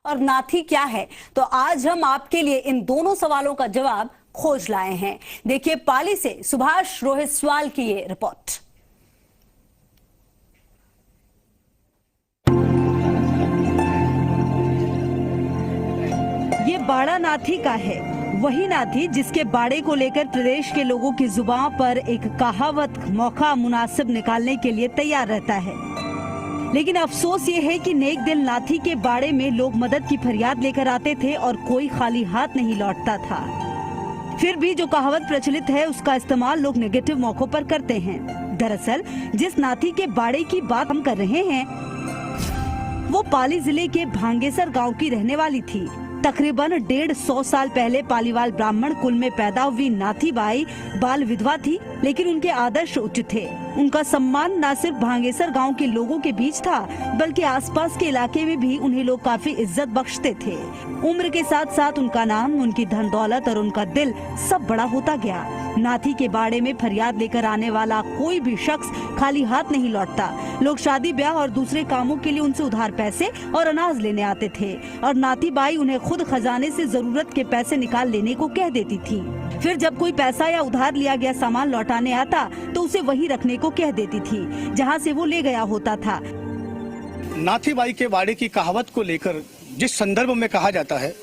और नाथी क्या है, तो आज हम आपके लिए इन दोनों सवालों का जवाब खोज लाए हैं। देखिए पाली से सुभाष रोहितवाल की ये रिपोर्ट। ये बाड़ा नाथी का है, वही नाथी जिसके बाड़े को लेकर प्रदेश के लोगों की जुबान पर एक कहावत मौका मुनासिब निकालने के लिए तैयार रहता है। लेकिन अफसोस ये है कि नेक दिल नाथी के बाड़े में लोग मदद की फरियाद लेकर आते थे और कोई खाली हाथ नहीं लौटता था। फिर भी जो कहावत प्रचलित है उसका इस्तेमाल लोग नेगेटिव मौकों पर करते हैं। दरअसल जिस नाथी के बाड़े की बात हम कर रहे हैं वो पाली जिले के भांगेसर गांव की रहने वाली थी। तकरीबन 150 साल पहले पालीवाल ब्राह्मण कुल में पैदा हुई नाथी बाई बाल विधवा थी, लेकिन उनके आदर्श उच्च थे। उनका सम्मान न सिर्फ भांगेसर गांव के लोगों के बीच था बल्कि आसपास के इलाके में भी उन्हें लोग काफी इज्जत बख्शते थे। उम्र के साथ साथ उनका नाम, उनकी धन दौलत और उनका दिल सब बड़ा होता गया। नाथी के बाड़े में फरियाद लेकर आने वाला कोई भी शख्स खाली हाथ नहीं लौटता। लोग शादी ब्याह और दूसरे कामों के लिए उनसे उधार पैसे और अनाज लेने आते थे और नाथी बाई उन्हें खुद खजाने से जरूरत के पैसे निकाल लेने को कह देती थी। फिर जब कोई पैसा या उधार लिया गया सामान लौटाने आता तो उसे वही रखने को कह देती थी जहां से वो ले गया होता था। नाथी बाई के बाड़े की कहावत को लेकर जिस संदर्भ में कहा जाता है,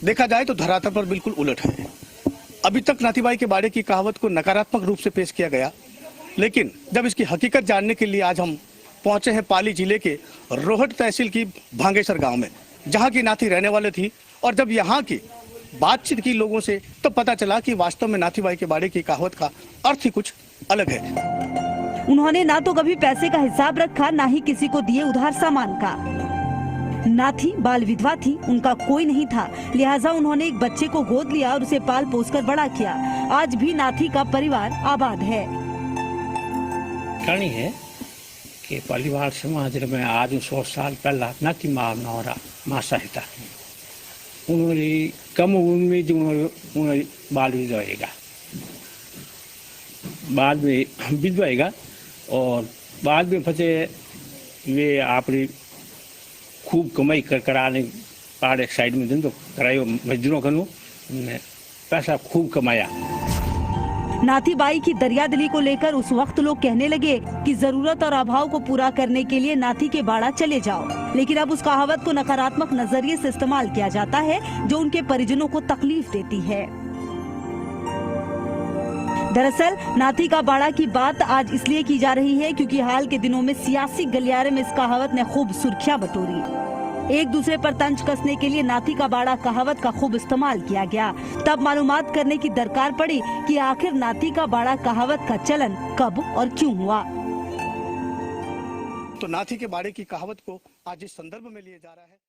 देखा जाए तो धरातल पर बिल्कुल उलट है। अभी तक नाथी बाई के बाड़े की कहावत को नकारात्मक रूप से पेश किया गया, लेकिन जब इसकी हकीकत जानने के लिए आज हम पहुंचे हैं पाली जिले के रोहट तहसील की भांगेसर गांव में, जहां की नाथी रहने वाले थी। और जब यहां की बातचीत की लोगों से तो पता चला कि वास्तव में नाथी बाई के बाड़े की कहावत का अर्थ ही कुछ अलग है। उन्होंने ना तो कभी पैसे का हिसाब रखा, ना ही किसी को दिए उधार सामान का। नाथी बाल विधवा थी, उनका कोई नहीं था, लिहाजा उन्होंने एक बच्चे को गोद लिया और उसे पाल पोस कर बड़ा किया। आज भी नाथी का परिवार आबाद है। कहानी है कि परिवार समाज में आज 100 साल पहला नाथी मासा था। उन्होंने कम उम्र में जो उन्होंने बाल विधवाएगा, बाद में विधवाएगा और बाद में फतेह वे आपने खूब कमाई कराने पहाड़ साइड में धंधो करायो मजदूरों का पैसा खूब कमाया। नाथी बाई की दरियादिली को लेकर उस वक्त लोग कहने लगे कि जरूरत और अभाव को पूरा करने के लिए नाथी के बाड़ा चले जाओ, लेकिन अब उस कहावत को नकारात्मक नजरिए से इस्तेमाल किया जाता है जो उनके परिजनों को तकलीफ देती है। दरअसल नाथी का बाड़ा की बात आज इसलिए की जा रही है क्योंकि हाल के दिनों में सियासी गलियारे में इस कहावत ने खूब सुर्खियां बटोरी। एक दूसरे पर तंज कसने के लिए नाथी का बाड़ा कहावत का खूब इस्तेमाल किया गया। तब मालूमात करने की दरकार पड़ी कि आखिर नाथी का बाड़ा कहावत का चलन कब और क्यों हुआ। तो नाथी के बाड़े की कहावत को आज इस संदर्भ में लिया जा रहा है।